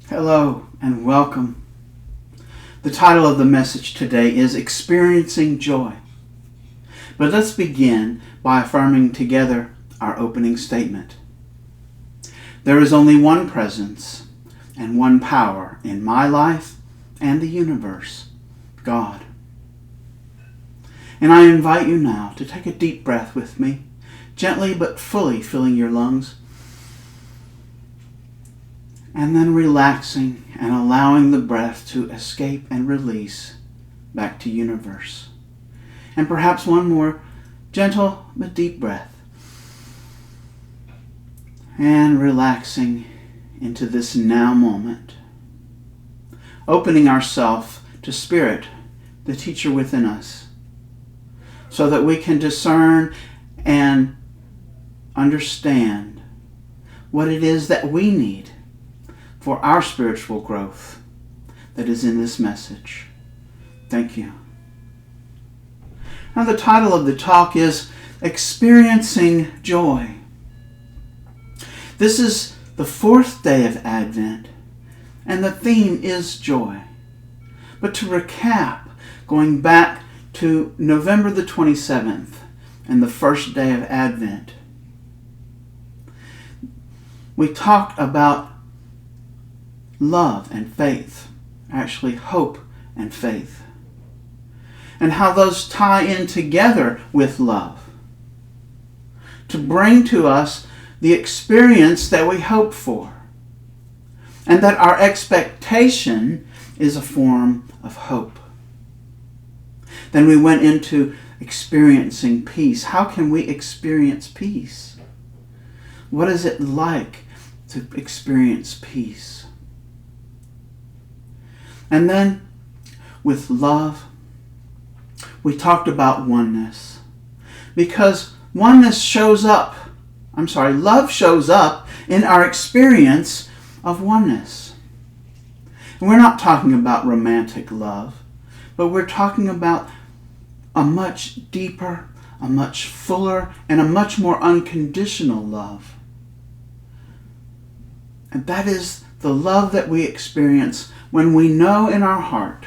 Hello and welcome. The title of the message today is Experiencing Joy. But let's begin by affirming together our opening statement. There is only one presence and one power in my life and the universe, God. And I invite you now to take a deep breath with me, gently but fully filling your lungs, and then relaxing and allowing the breath to escape and release back to universe. And perhaps one more gentle but deep breath. And relaxing into this now moment. Opening ourselves to Spirit, the teacher within us, so that we can discern and understand what it is that we need for our spiritual growth that is in this message. Thank you. Now the title of the talk is Experiencing Joy. This is the fourth day of Advent, and the theme is joy. But to recap, going back to November the 27th and the first day of Advent, we talked about love and faith, actually hope and faith, and how those tie in together with love to bring to us the experience that we hope for, and that our expectation is a form of hope. Then we went into experiencing peace. How can we experience peace? What is it like to experience peace? And then, with love, we talked about oneness. Because love shows up in our experience of oneness. And we're not talking about romantic love, but we're talking about a much deeper, a much fuller, and a much more unconditional love. And that is the love that we experience when we know in our heart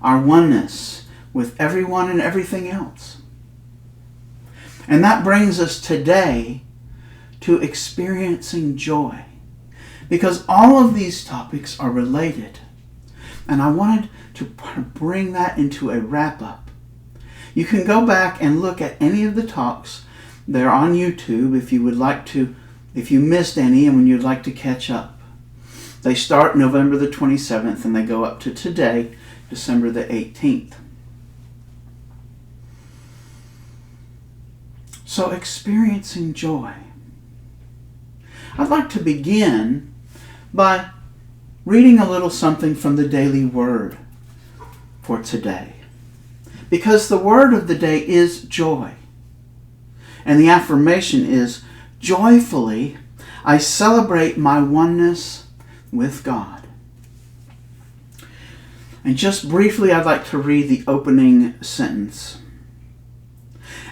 our oneness with everyone and everything else. And that brings us today to experiencing joy, because all of these topics are related. And I wanted to bring that into a wrap-up. You can go back and look at any of the talks. They're on YouTube if you missed any and when you'd like to catch up. They start November the 27th and they go up to today, December the 18th. So, experiencing joy. I'd like to begin by reading a little something from the daily word for today. Because the word of the day is joy. And the affirmation is, joyfully I celebrate my oneness with God. And just briefly, I'd like to read the opening sentence.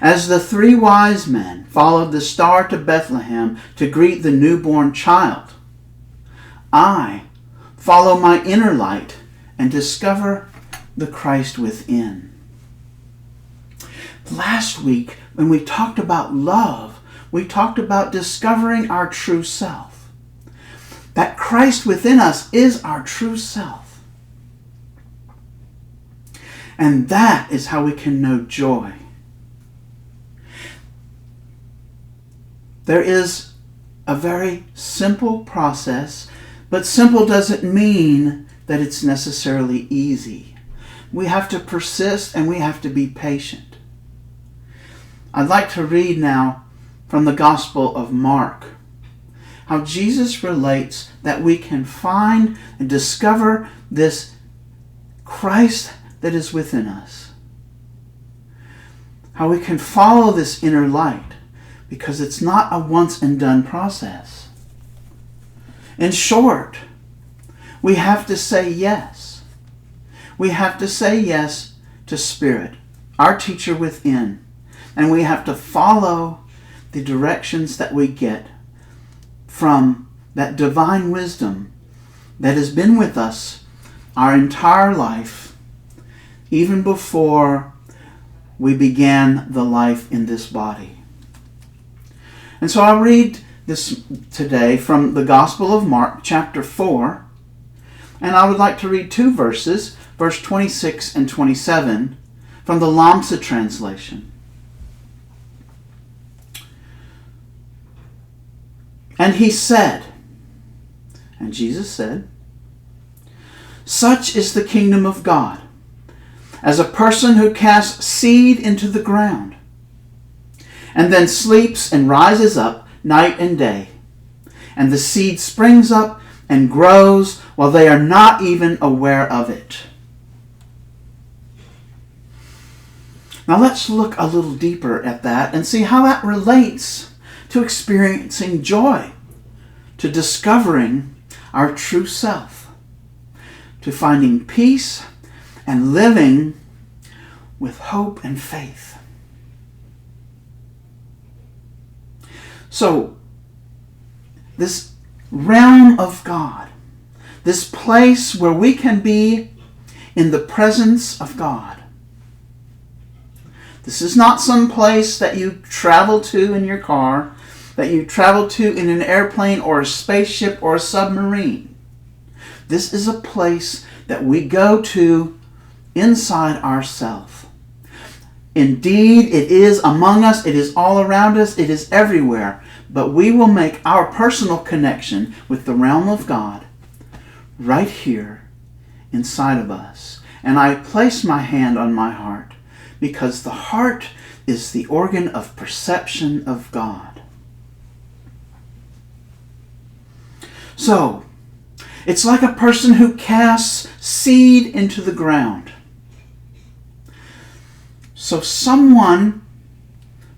As the three wise men followed the star to Bethlehem to greet the newborn child, I follow my inner light and discover the Christ within. Last week, when we talked about love, we talked about discovering our true self. That Christ within us is our true self. And that is how we can know joy. There is a very simple process, but simple doesn't mean that it's necessarily easy. We have to persist and we have to be patient. I'd like to read now from the Gospel of Mark, how Jesus relates that we can find and discover this Christ that is within us. How we can follow this inner light, because it's not a once and done process. In short, we have to say yes. We have to say yes to Spirit, our teacher within, and we have to follow the directions that we get from that divine wisdom that has been with us our entire life, even before we began the life in this body. And so I'll read this today from the Gospel of Mark, chapter 4, and I would like to read two verses, verse 26 and 27, from the Lamsa translation. And he said, and Jesus said, "Such is the kingdom of God, as a person who casts seed into the ground, and then sleeps and rises up night and day, and the seed springs up and grows while they are not even aware of it." Now let's look a little deeper at that and see how that relates to experiencing joy, to discovering our true self, to finding peace and living with hope and faith. So, this realm of God, this place where we can be in the presence of God. This is not some place that you travel to in your car, that you travel to in an airplane or a spaceship or a submarine. This is a place that we go to inside ourselves. Indeed, it is among us, it is all around us, it is everywhere. But we will make our personal connection with the realm of God right here inside of us. And I place my hand on my heart, because the heart is the organ of perception of God. So, it's like a person who casts seed into the ground. So someone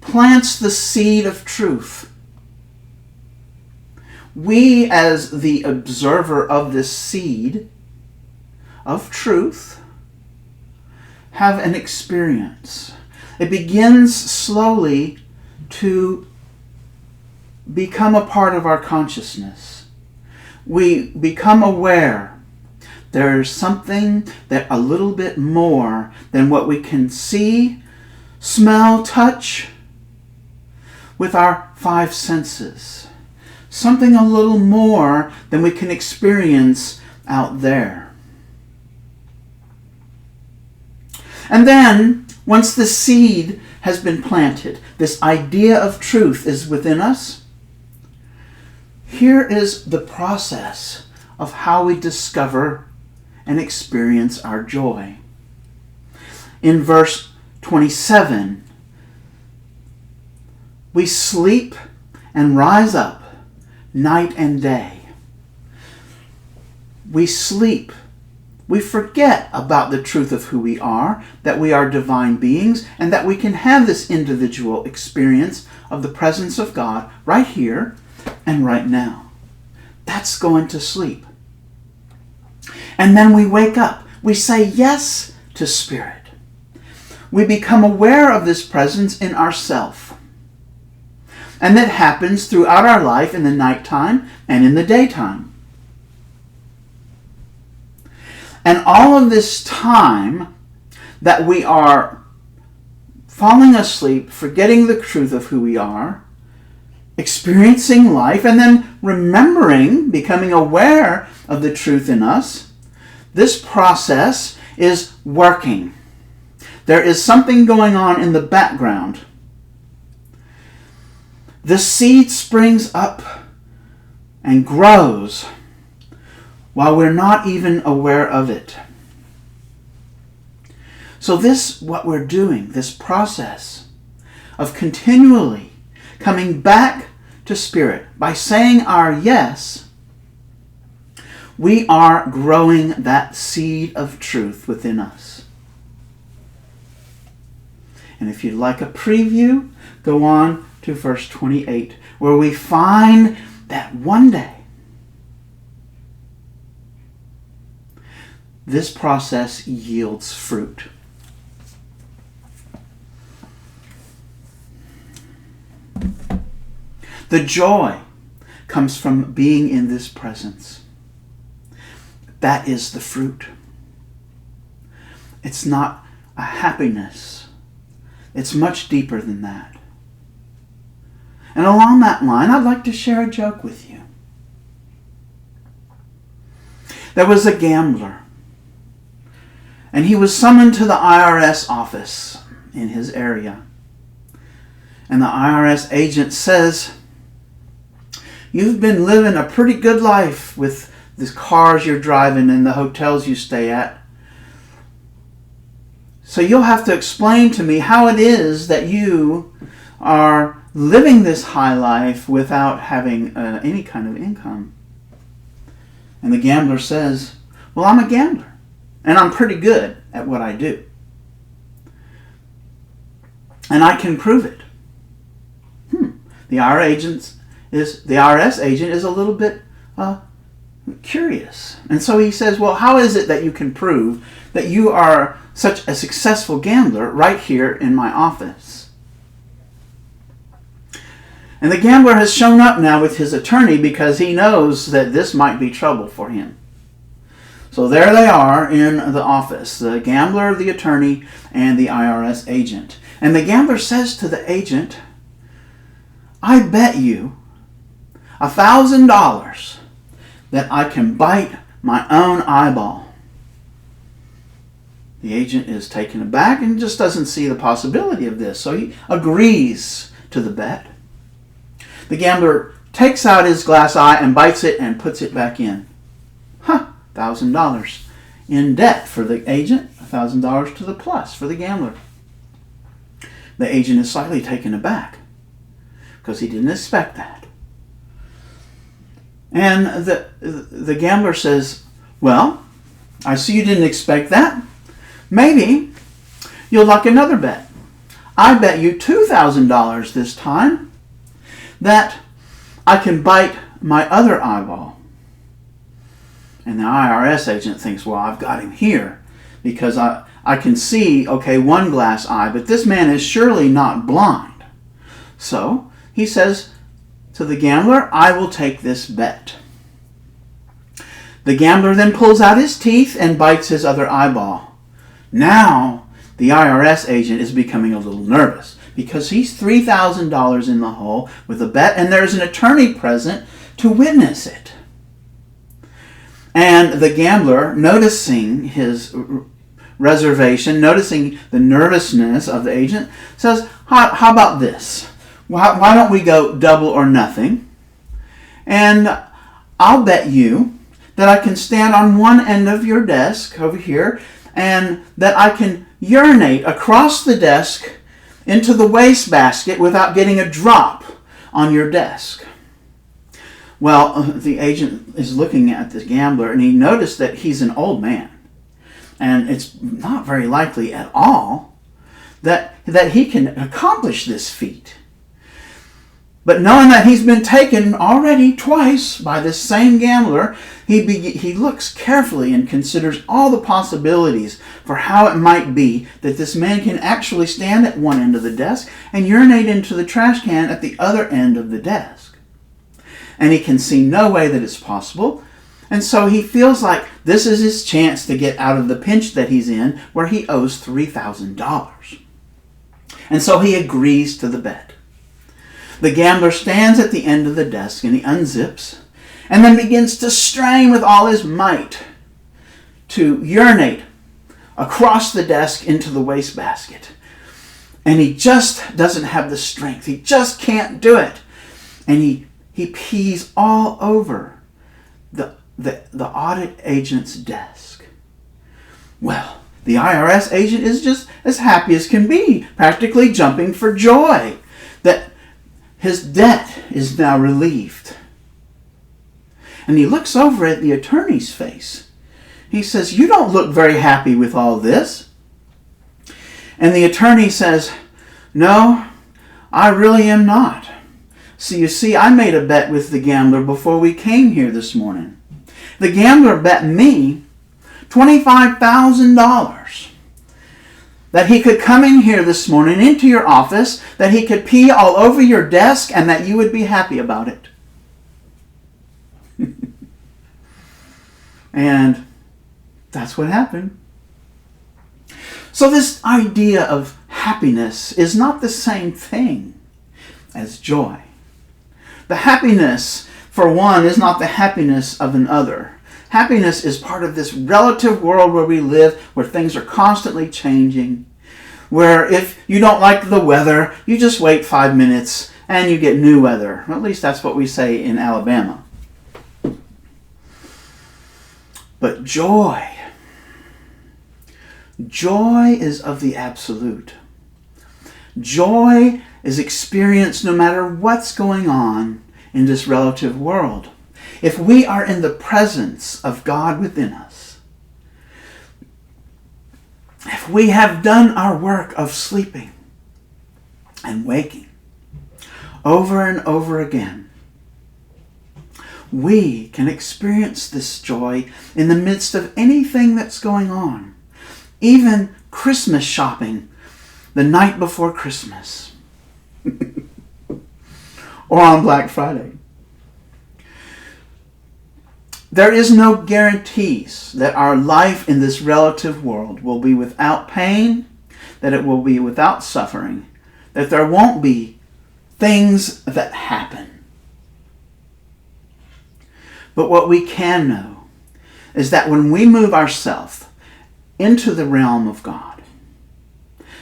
plants the seed of truth. We, as the observer of this seed of truth, have an experience. It begins slowly to become a part of our consciousness. We become aware there's something that a little bit more than what we can see, smell, touch with our five senses. Something a little more than we can experience out there. And then, once the seed has been planted, this idea of truth is within us. Here is the process of how we discover and experience our joy. In verse 27, we sleep and rise up night and day. We sleep. We forget about the truth of who we are, that we are divine beings, and that we can have this individual experience of the presence of God right here and right now. That's going to sleep. And then we wake up. We say yes to Spirit. We become aware of this presence in ourself. And that happens throughout our life in the nighttime and in the daytime. And all of this time that we are falling asleep, forgetting the truth of who we are, experiencing life, and then remembering, becoming aware of the truth in us, this process is working. There is something going on in the background. The seed springs up and grows while we're not even aware of it. So this, what we're doing, this process of continually coming back to Spirit by saying our yes, we are growing that seed of truth within us. And if you'd like a preview, go on to verse 28, where we find that one day this process yields fruit. The joy comes from being in this presence. that is the fruit. It's not a happiness. It's much deeper than that. And along that line, I'd like to share a joke with you. There was a gambler, and he was summoned to the IRS office in his area. And the IRS agent says, "You've been living a pretty good life with the cars you're driving and the hotels you stay at. So you'll have to explain to me how it is that you are living this high life without having any kind of income." And the gambler says, "Well, I'm a gambler, and I'm pretty good at what I do. And I can prove it." The IRS agent is a little bit curious. And so he says, "Well, how is it that you can prove that you are such a successful gambler right here in my office?" And the gambler has shown up now with his attorney because he knows that this might be trouble for him. So there they are in the office, the gambler, the attorney, and the IRS agent. And the gambler says to the agent, "I bet you $1,000 that I can bite my own eyeball." The agent is taken aback and just doesn't see the possibility of this, so he agrees to the bet. The gambler takes out his glass eye and bites it and puts it back in. $1,000 in debt for the agent, $1,000 to the plus for the gambler. The agent is slightly taken aback because he didn't expect that. And the gambler says, "Well, I see you didn't expect that. Maybe you'll like another bet. I bet you $2,000 this time that I can bite my other eyeball." And the IRS agent thinks, "Well, I've got him here because I can see, okay, one glass eye, but this man is surely not blind." So he says to the gambler, "I will take this bet." The gambler then pulls out his teeth and bites his other eyeball. Now the IRS agent is becoming a little nervous because he's $3,000 in the hole with a bet, and there's an attorney present to witness it. And the gambler, noticing his reservation, noticing the nervousness of the agent, says, how about this? Why don't we go double or nothing? And I'll bet you that I can stand on one end of your desk over here and that I can urinate across the desk into the wastebasket without getting a drop on your desk." Well, the agent is looking at the gambler and he noticed that he's an old man. And it's not very likely at all that he can accomplish this feat. But knowing that he's been taken already twice by this same gambler, he looks carefully and considers all the possibilities for how it might be that this man can actually stand at one end of the desk and urinate into the trash can at the other end of the desk. And he can see no way that it's possible. And so he feels like this is his chance to get out of the pinch that he's in, where he owes $3,000. And so he agrees to the bet. The gambler stands at the end of the desk and he unzips and then begins to strain with all his might to urinate across the desk into the wastebasket. And he just doesn't have the strength. He just can't do it. And he pees all over the audit agent's desk. Well, the IRS agent is just as happy as can be, practically jumping for joy that his debt is now relieved. And he looks over at the attorney's face. He says, "You don't look very happy with all this." And the attorney says, "No, I really am not. So you see, I made a bet with the gambler before we came here this morning. The gambler bet me $25,000 that he could come in here this morning into your office, that he could pee all over your desk, and that you would be happy about it." And That's what happened. So this idea of happiness is not the same thing as joy. The happiness, for one, is not the happiness of another. Happiness is part of this relative world where we live, where things are constantly changing, where if you don't like the weather, you just wait 5 minutes and you get new weather. At least that's what we say in Alabama. But joy is of the absolute. Joy is experienced no matter what's going on in this relative world. If we are in the presence of God within us, if we have done our work of sleeping and waking over and over again, we can experience this joy in the midst of anything that's going on. Even Christmas shopping the night before Christmas. Or on Black Friday. There is no guarantees that our life in this relative world will be without pain, that it will be without suffering, that there won't be things that happen. But what we can know is that when we move ourselves into the realm of God,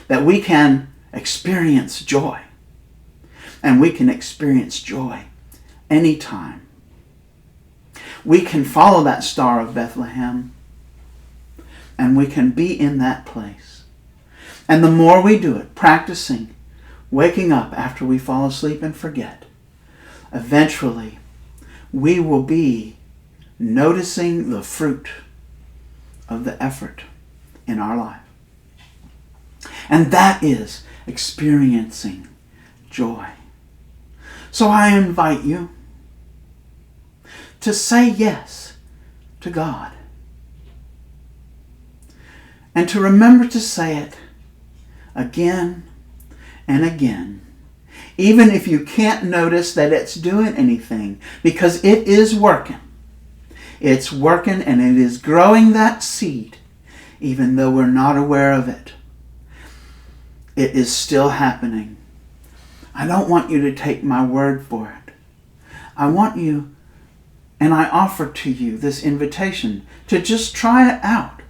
that we can experience joy. And we can experience joy anytime. We can follow that Star of Bethlehem, and we can be in that place. And the more we do it, practicing, waking up after we fall asleep and forget, eventually we will be noticing the fruit of the effort in our life. And that is experiencing joy. So I invite you to say yes to God. And to remember to say it again and again. Even if you can't notice that it's doing anything, because it is working. It's working and it is growing that seed, even though we're not aware of it. It is still happening. I don't want you to take my word for it. I want you, and I offer to you this invitation to just try it out.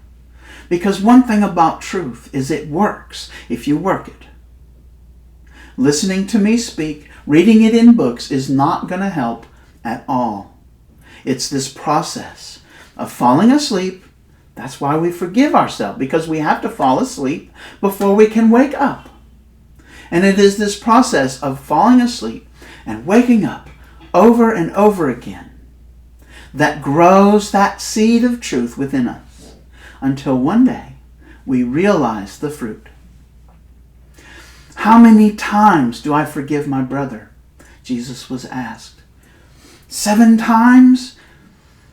Because one thing about truth is it works if you work it. Listening to me speak, reading it in books is not going to help at all. It's this process of falling asleep. That's why we forgive ourselves, because we have to fall asleep before we can wake up. And it is this process of falling asleep and waking up over and over again that grows that seed of truth within us until one day we realize the fruit. How many times do I forgive my brother? Jesus was asked. 7 times?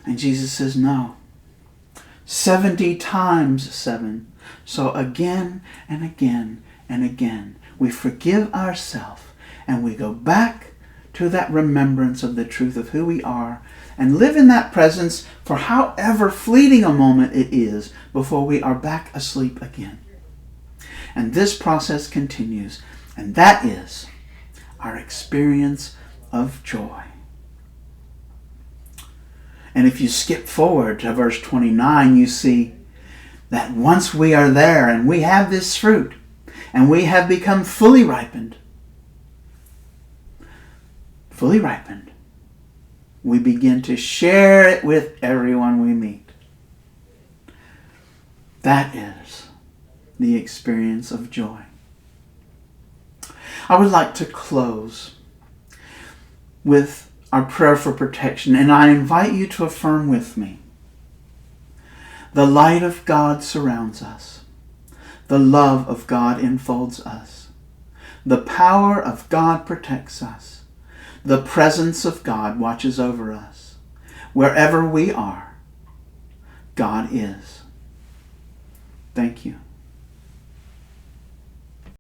And Jesus says no. 70 times 7. So again and again and again, we forgive ourselves and we go back to that remembrance of the truth of who we are and live in that presence for however fleeting a moment it is before we are back asleep again. And this process continues, and that is our experience of joy. And if you skip forward to verse 29, you see that once we are there and we have this fruit and we have become fully ripened, we begin to share it with everyone we meet. That is the experience of joy. I would like to close with our prayer for protection, and I invite you to affirm with me. The light of God surrounds us. The love of God enfolds us. The power of God protects us. The presence of God watches over us. Wherever we are, God is. Thank you.